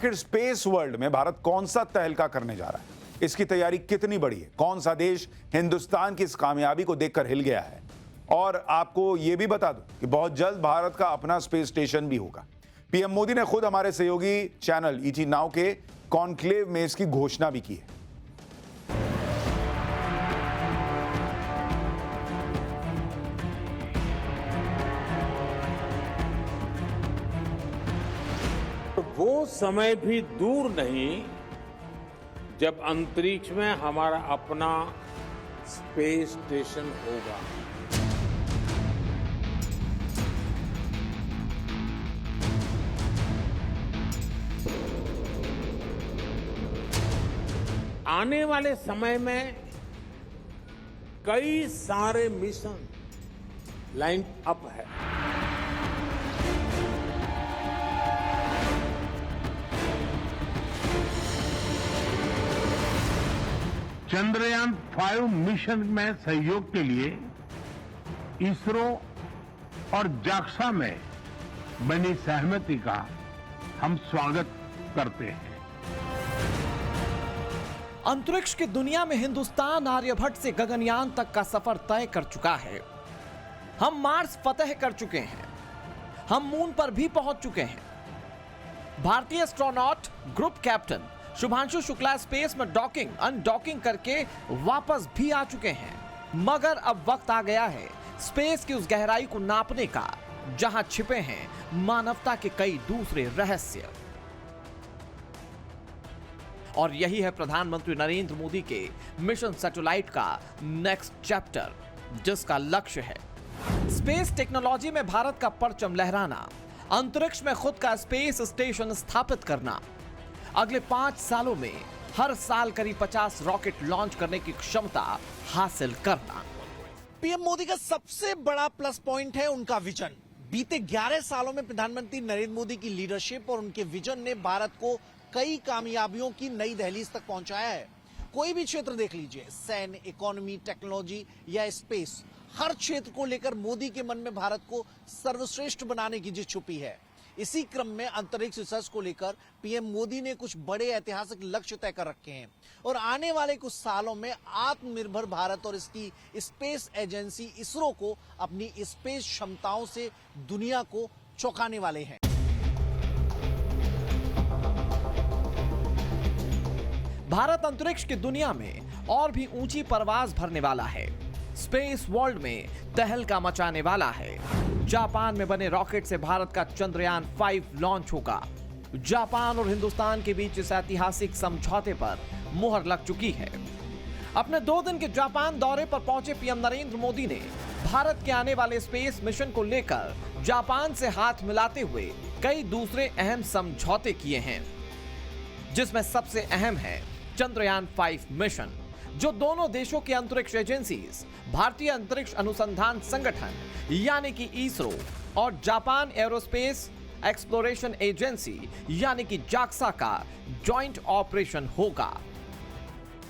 आखिर space world में भारत कौन सा तहलका करने जा रहा है, इसकी तैयारी कितनी बड़ी है, कौन सा देश हिंदुस्तान की इस कामयाबी को देखकर हिल गया है। और आपको यह भी बता दूं कि बहुत जल्द भारत का अपना स्पेस स्टेशन भी होगा। पीएम मोदी ने खुद हमारे सहयोगी चैनल ईटी नाउ के कॉन्क्लेव में इसकी घोषणा भी की है। वो समय भी दूर नहीं जब अंतरिक्ष में हमारा अपना स्पेस स्टेशन होगा। आने वाले समय में कई सारे मिशन लाइन अप है। चंद्रयान 5 मिशन में सहयोग के लिए इसरो और जाक्सा में बनी सहमति का हम स्वागत करते हैं। अंतरिक्ष की दुनिया में हिंदुस्तान आर्यभट्ट से गगनयान तक का सफर तय कर चुका है। हम मार्स फतेह कर चुके हैं, हम मून पर भी पहुंच चुके हैं। भारतीय astronaut group captain Shubhanshu Shukla space में डॉकिंग अनडॉकिंग करके वापस भी आ चुके हैं। मगर अब वक्त आ गया है स्पेस की उस गहराई को नापने का जहां छिपे हैं मानवता के कई दूसरे रहस्य। और यही है प्रधानमंत्री नरेंद्र मोदी के मिशन सैटेलाइट का नेक्स्ट चैप्टर, जिसका लक्ष्य है स्पेस टेक्नोलॉजी में भारत का परचम लहराना, अंतरिक्ष में खुद का स्पेस स्टेशन स्थापित करना, अगले 5 सालों में हर साल करीब 50 रॉकेट लॉन्च करने की क्षमता हासिल करना। पीएम मोदी का सबसे बड़ा प्लस पॉइंट है उनका विजन। बीते 11 सालों में प्रधानमंत्री नरेंद्र मोदी की लीडरशिप और उनके विजन ने भारत को कई कामयाबियों की नई दहलीज तक पहुंचाया है। कोई भी क्षेत्र देख लीजिए, सैन्य, इकोनॉमी, टेक्नोलॉजी या स्पेस, हर क्षेत्र को लेकर मोदी के मन में भारत को सर्वश्रेष्ठ बनाने की जिद छुपी है। इसी क्रम में अंतरिक्ष रिसर्च को लेकर पीएम मोदी ने कुछ बड़े ऐतिहासिक लक्ष्य तय कर रखे हैं और आने वाले कुछ सालों में आत्मनिर्भर भारत और इसकी स्पेस एजेंसी इसरो को अपनी स्पेस क्षमताओं से दुनिया को चौंकाने वाले हैं। भारत अंतरिक्ष की दुनिया में और भी ऊंची परवाज भरने वाला है, स्पेस वर्ल्ड में तहलका मचाने वाला है। जापान में बने रॉकेट से भारत का चंद्रयान 5 लॉन्च होगा। जापान और हिंदुस्तान के बीच इस ऐतिहासिक समझौते पर मुहर लग चुकी है। अपने 2 दिन के जापान दौरे पर पहुंचे पीएम नरेंद्र मोदी ने भारत के आने वाले स्पेस मिशन को लेकर जापान से हाथ मिलाते हुए कई दूसरे अहम समझौते किए हैं, जिसमें सबसे अहम है चंद्रयान 5 मिशन, जो दोनों देशों की अंतरिक्ष एजेंसीज भारतीय अंतरिक्ष अनुसंधान संगठन यानी कि इसरो और जापान एरोस्पेस एक्सप्लोरेशन एजेंसी यानी कि जाक्सा का जॉइंट ऑपरेशन होगा।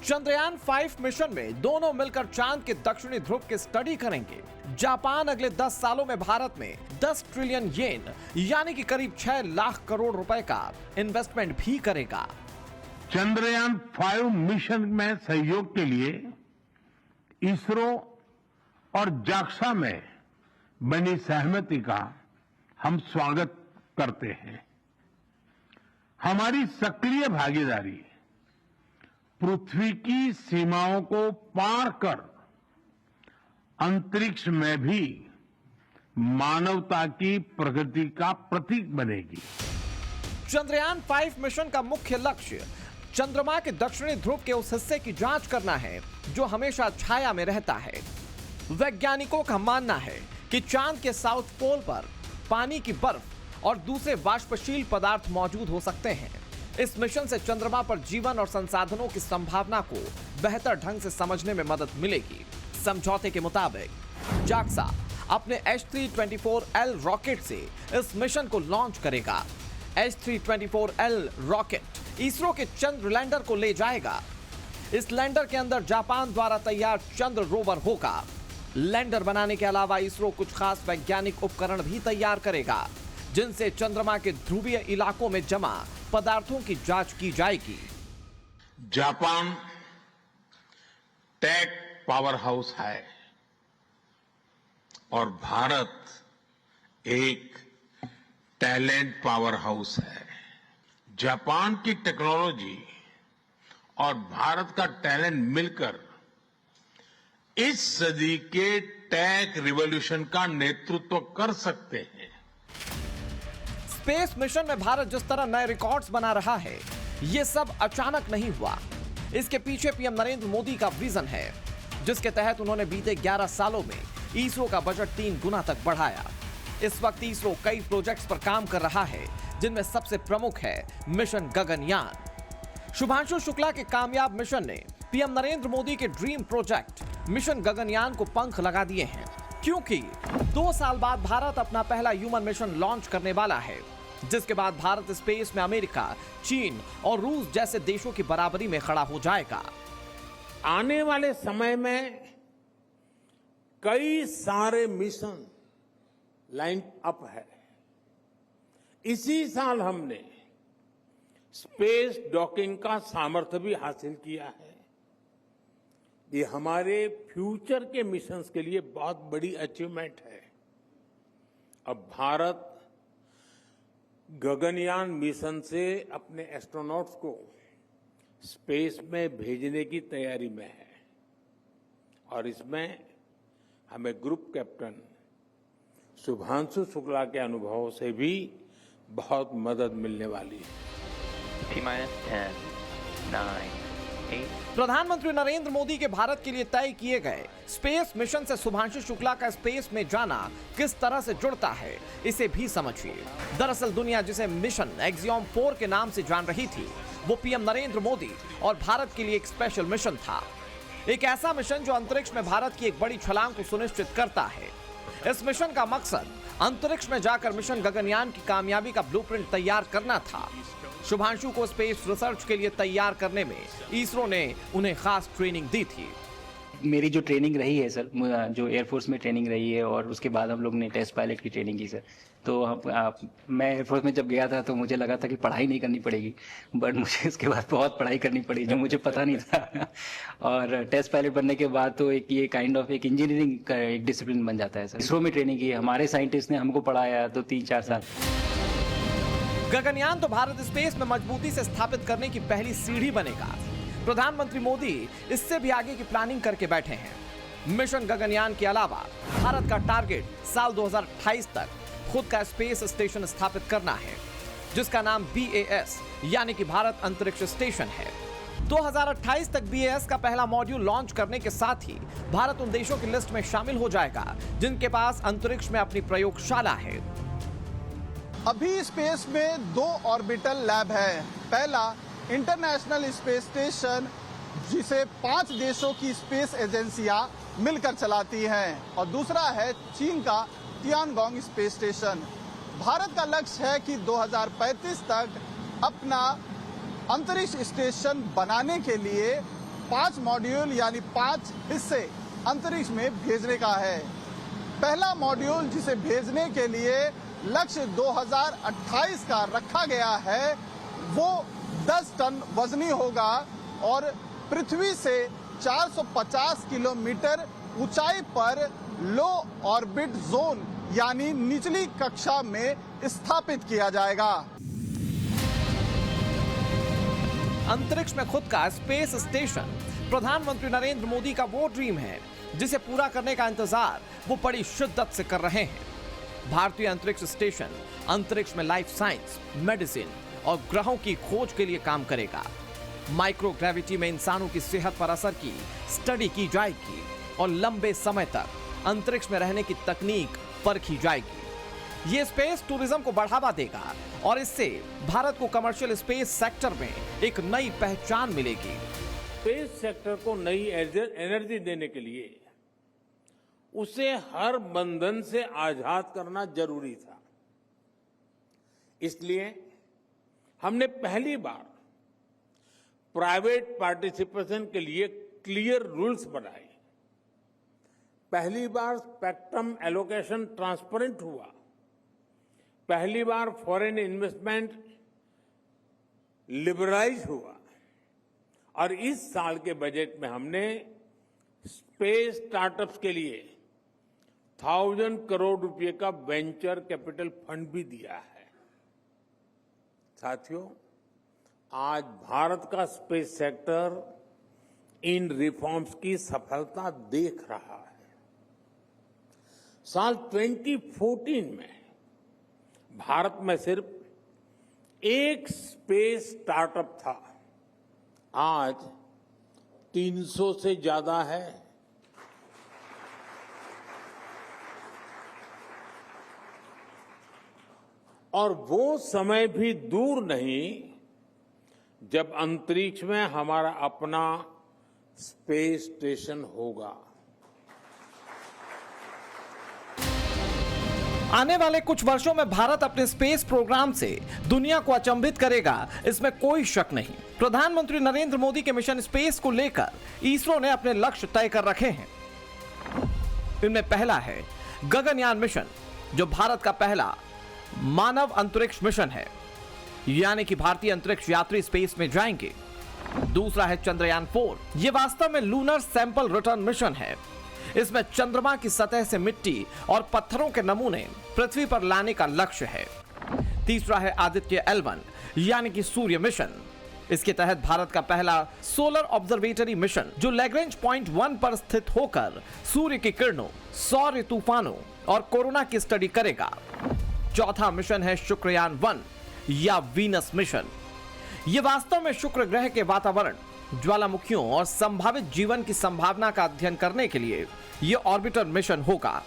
चंद्रयान 5 मिशन में दोनों मिलकर चांद के दक्षिणी ध्रुव की स्टडी करेंगे। जापान अगले 10 सालों में भारत में 10 ट्रिलियन येन यानी कि करीब 6 लाख करोड़ रुपए का इन्वेस्टमेंट भी करेगा। चंद्रयान 5 मिशन में सहयोग के लिए इसरो और जाक्सा में बनी सहमति का हम स्वागत करते हैं। हमारी सक्रिय भागीदारी पृथ्वी की सीमाओं को पार कर अंतरिक्ष में भी मानवता की प्रगति का प्रतीक बनेगी। चंद्रयान 5 मिशन का मुख्य लक्ष्य चंद्रमा के दक्षिणी ध्रुव के उस हिस्से की जांच करना है जो हमेशा छाया में रहता है। वैज्ञानिकों का मानना है कि चांद के साउथ पोल पर पानी की बर्फ और दूसरे वाष्पशील पदार्थ मौजूद हो सकते हैं। इस मिशन से चंद्रमा पर जीवन और संसाधनों की संभावना को बेहतर ढंग से समझने में मदद मिलेगी। समझौते के मुताबिक जाक्सा अपने H324L रॉकेट से इस मिशन को लॉन्च करेगा। H324L रॉकेट इसरो के चंद्र लैंडर को ले जाएगा। इस लैंडर के अंदर जापान द्वारा तैयार चंद्र रोवर होगा। लैंडर बनाने के अलावा इसरो कुछ खास वैज्ञानिक उपकरण भी तैयार करेगा, जिनसे चंद्रमा के ध्रुवीय इलाकों में जमा पदार्थों की जांच की जाएगी। जापान टेक पावर हाउस है और भारत एक टैलेंट पावर हाउस है। जापान की टेक्नोलॉजी और भारत का टैलेंट मिलकर इस सदी के टेक रिवॉल्यूशन का नेतृत्व कर सकते हैं। स्पेस मिशन में भारत जिस तरह नए रिकॉर्ड्स बना रहा है, ये सब अचानक नहीं हुआ। इसके पीछे पीएम नरेंद्र मोदी का विजन है, जिसके तहत उन्होंने बीते 11 सालों में इसरो का बजट 3 गुना तक बढ़ाया। इस वक्त इसरो कई प्रोजेक्ट्स पर काम कर रहा है, जिनमें सबसे प्रमुख है मिशन गगनयान। शुभांशु शुक्ला के कामयाब मिशन ने पीएम नरेंद्र मोदी के ड्रीम प्रोजेक्ट मिशन गगनयान को पंख लगा दिए हैं, क्योंकि 2 साल बाद भारत अपना पहला ह्यूमन मिशन लॉन्च करने वाला है, जिसके बाद भारत स्पेस में अमेरिका, चीन और रूस जैसे देशों की बराबरी में खड़ा हो जाएगा। आने वाले समय में कई सारे मिशन लाइन अप है। इसी साल हमने स्पेस डॉकिंग का सामर्थ्य भी हासिल किया है। ये हमारे फ्यूचर के मिशंस के लिए बहुत बड़ी अचीवमेंट है। अब भारत गगनयान मिशन से अपने एस्ट्रोनॉट्स को स्पेस में भेजने की तैयारी में है और इसमें हमें ग्रुप कैप्टन शुभांशु शुक्ला के अनुभव से भी बहुत मदद मिलने वाली है। T-10, 9, 8. प्रधानमंत्री नरेंद्र मोदी के भारत के लिए तय किए गए स्पेस मिशन से शुभांशु शुक्ला का स्पेस में जाना किस तरह से जुड़ता है, इसे भी समझिए। दरअसल दुनिया जिसे मिशन एक्सियोम 4 के नाम से जान रही थी, वो पीएम नरेंद्र मोदी और भारत के लिए एक स्पेशल मिशन था। एक ऐसा मिशन जो अंतरिक्ष में भारत की एक बड़ी छलांग को सुनिश्चित करता है। इस मिशन का मकसद अंतरिक्ष में जाकर मिशन गगनयान की कामयाबी का ब्लूप्रिंट तैयार करना था। शुभांशु को स्पेस रिसर्च के लिए तैयार करने में इसरो ने उन्हें खास ट्रेनिंग दी थी। मेरी जो ट्रेनिंग रही है सर, जो एयरफोर्स में ट्रेनिंग रही है और उसके बाद हम लोग ने टेस्ट पायलट की ट्रेनिंग की सर। तो मैं एयरफोर्स में जब गया था तो मुझे लगा था कि पढ़ाई नहीं करनी पड़ेगी, बट मुझे इसके बाद बहुत पढ़ाई करनी पड़ी जो मुझे पता नहीं था। और टेस्ट पायलट बनने के बाद तो एक ये काइंड ऑफ एक इंजीनियरिंग का एक डिसिप्लिन बन जाता है सर। इसरो में ट्रेनिंग की, हमारे साइंटिस्ट ने हमको पढ़ाया तो 3-4 साल। गगनयान तो भारत स्पेस में मजबूती से स्थापित करने की पहली सीढ़ी बनेगा। प्रधानमंत्री मोदी इससे भी आगे की प्लानिंग करके बैठे हैं। मिशन गगनयान के अलावा भारत का टारगेट साल 2028 तक खुद का स्पेस स्टेशन स्थापित करना है, जिसका नाम BAS यानी कि भारत अंतरिक्ष स्टेशन है। 2028 तक BAS का पहला मॉड्यूल लॉन्च करने के साथ ही भारत उन देशों की लिस्ट में शामिल हो जाएगा जिनके पास अंतरिक्ष में अपनी प्रयोगशाला है। अभी स्पेस में 2 ऑर्बिटल लैब है। पहला इंटरनेशनल स्पेस स्टेशन, जिसे 5 देशों की स्पेस एजेंसियां मिलकर चलाती हैं, और दूसरा है चीन का तियानगोंग स्पेस स्टेशन। भारत का लक्ष्य है कि 2035 तक अपना अंतरिक्ष स्टेशन बनाने के लिए 5 मॉड्यूल यानी 5 हिस्से अंतरिक्ष में भेजने का है। पहला मॉड्यूल जिसे भेजने के लिए लक्ष्य 2028 का रखा गया है, वो 10 टन वजनी होगा और पृथ्वी से 450 किलोमीटर ऊंचाई पर लो ऑर्बिट जोन यानी निचली कक्षा में स्थापित किया जाएगा। अंतरिक्ष में खुद का स्पेस स्टेशन प्रधानमंत्री नरेंद्र मोदी का वो ड्रीम है जिसे पूरा करने का इंतजार वो बड़ी शिद्दत से कर रहे हैं। भारतीय अंतरिक्ष स्टेशन अंतरिक्ष में लाइफ साइंस, मेडिसिन और ग्रहों की खोज के लिए काम करेगा। माइक्रोग्रेविटी में इंसानों की सेहत पर असर की स्टडी की जाएगी और लंबे समय तक अंतरिक्ष में रहने की तकनीक परखी जाएगी। ये स्पेस टूरिज्म को बढ़ावा देगा और इससे भारत को कमर्शियल स्पेस सेक्टर में एक नई पहचान मिलेगी। स्पेस सेक्टर को नई एनर्जी देने के लिए उसे हर बंधन से आजाद करना जरूरी था। इसलिए हमने पहली बार प्राइवेट पार्टिसिपेशन के लिए क्लियर रूल्स बनाए। पहली बार स्पेक्ट्रम एलोकेशन ट्रांसपेरेंट हुआ। पहली बार फॉरेन इन्वेस्टमेंट लिबरलाइज हुआ और इस साल के बजट में हमने स्पेस स्टार्टअप्स के लिए 1000 करोड़ रुपए का वेंचर कैपिटल फंड भी दिया है। साथियों, आज भारत का स्पेस सेक्टर इन रिफॉर्म्स की सफलता देख रहा है। साल 2014 में भारत में सिर्फ एक स्पेस स्टार्टअप था, आज 300 से ज्यादा है। और वो समय भी दूर नहीं जब अंतरिक्ष में हमारा अपना स्पेस स्टेशन होगा। आने वाले कुछ वर्षों में भारत अपने स्पेस प्रोग्राम से दुनिया को अचंभित करेगा, इसमें कोई शक नहीं। प्रधानमंत्री नरेंद्र मोदी के मिशन स्पेस को लेकर इसरो ने अपने लक्ष्य तय कर रखे हैं। इनमें पहला है गगनयान मिशन, जो भारत का पहला मानव अंतरिक्ष मिशन है, यानी कि भारतीय अंतरिक्ष यात्री स्पेस में जाएंगे। दूसरा है चंद्रयान 4, यह वास्तव में लूनर सैंपल रिटर्न मिशन है। इसमें चंद्रमा की सतह से मिट्टी और पत्थरों के नमूने पृथ्वी पर लाने का लक्ष्य है। तीसरा है आदित्य L1, यानी कि सूर्य मिशन। इसके तहत भारत का पहला सोलर ऑब्जर्वेटरी मिशन, जो लैग्रेंज पॉइंट 1 पर स्थित होकर सूर्य की किरणों, सौर तूफानों और कोरोना की स्टडी करेगा। चौथा मिशन है शुक्रयान 1 या वीनस मिशन। यह वास्तव में शुक्र ग्रह के वातावरण, ज्वालामुखियों और संभावित जीवन की संभावना का अध्ययन करने के लिए यह ऑर्बिटर मिशन होगा।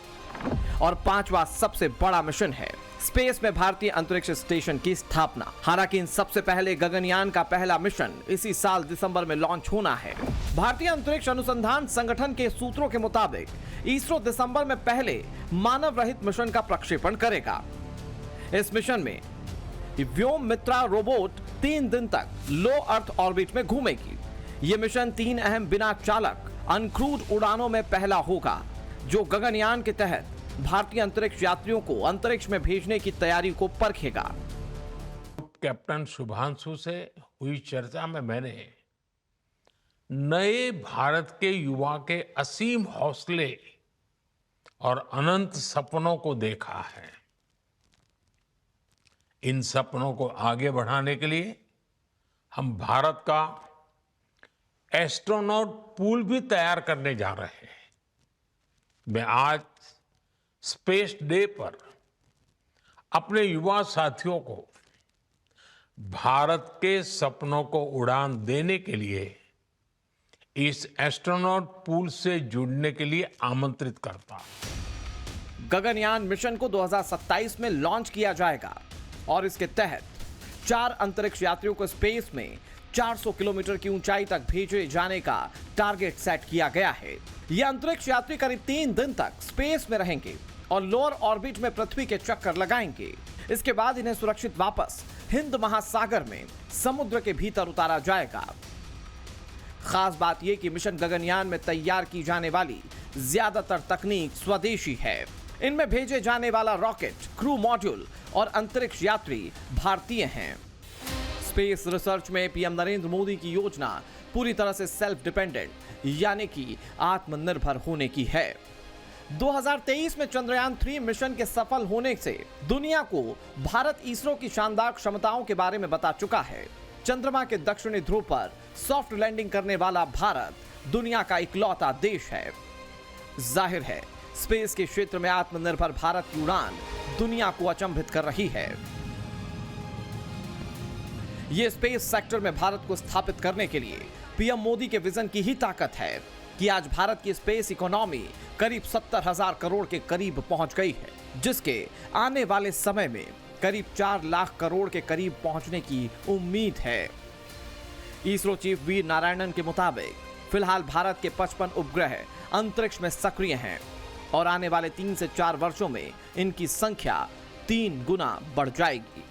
और पांचवा सबसे बड़ा मिशन है स्पेस में भारतीय अंतरिक्ष स्टेशन की स्थापना। हालांकि इन सबसे पहले गगनयान का पहला मिशन इसी साल दिसंबर में लॉन्च होना है। भारतीय अंतरिक्ष अनुसंधान संगठन के सूत्रों के मुताबिक इसरो दिसंबर में पहले मानव रहित मिशन का प्रक्षेपण करेगा। इस मिशन में व्योम मित्रा रोबोट 3 दिन तक लो अर्थ ऑर्बिट में घूमेगी। यह मिशन 3 अहम बिना चालक अनक्रूड उड़ानों में पहला होगा, जो गगनयान के तहत भारतीय अंतरिक्ष यात्रियों को अंतरिक्ष में भेजने की तैयारी को परखेगा। कैप्टन शुभांशु से हुई चर्चा में मैंने नए भारत के युवा के असीम हौसले और अनंत सपनों को देखा है। इन सपनों को आगे बढ़ाने के लिए हम भारत का एस्ट्रोनॉट पूल भी तैयार करने जा रहे हैं। मैं आज स्पेस डे पर अपने युवा साथियों को भारत के सपनों को उड़ान देने के लिए इस एस्ट्रोनॉट पूल से जुड़ने के लिए आमंत्रित करता हूं। गगनयान मिशन को 2027 में लॉन्च किया जाएगा और इसके तहत 4 अंतरिक्ष यात्रियों को स्पेस में 400 किलोमीटर की ऊंचाई तक भेजे जाने का टारगेट सेट किया गया है। ये अंतरिक्ष यात्री करीब 3 दिन तक स्पेस में रहेंगे और लोअर ऑर्बिट में पृथ्वी के चक्कर लगाएंगे। इसके बाद इन्हें सुरक्षित वापस हिंद महासागर में समुद्र के भीतर उतारा जाएगा। खास बात यह कि मिशन गगनयान में तैयार की जाने वाली ज्यादातर तकनीक स्वदेशी है। इनमें भेजे जाने वाला रॉकेट, क्रू मॉड्यूल और अंतरिक्ष यात्री भारतीय हैं। स्पेस रिसर्च में पीएम नरेंद्र मोदी की योजना पूरी तरह से सेल्फ डिपेंडेंट, यानी कि आत्मनिर्भर होने की है। 2023 में चंद्रयान 3 मिशन के सफल होने से दुनिया को भारत इसरो की शानदार क्षमताओं के बारे में बता चुका है। चंद्रमा के दक्षिणी ध्रुव पर सॉफ्ट लैंडिंग करने वाला भारत दुनिया का इकलौता देश है। जाहिर है, स्पेस के क्षेत्र में आत्मनिर्भर भारत की उड़ान दुनिया को अचंभित कर रही है। यह स्पेस सेक्टर में भारत को स्थापित करने के लिए पीएम मोदी के विजन की ही ताकत है कि आज भारत की स्पेस इकोनॉमी करीब 70,000 करोड़ के करीब पहुंच गई है, जिसके आने वाले समय में करीब 4 लाख करोड़ के करीब पहुंचने की उम्मीद है। इसरो चीफ वी नारायणन के मुताबिक फिलहाल भारत के 55 उपग्रह अंतरिक्ष में सक्रिय हैं और आने वाले 3 से 4 वर्षों में इनकी संख्या 3 गुना बढ़ जाएगी।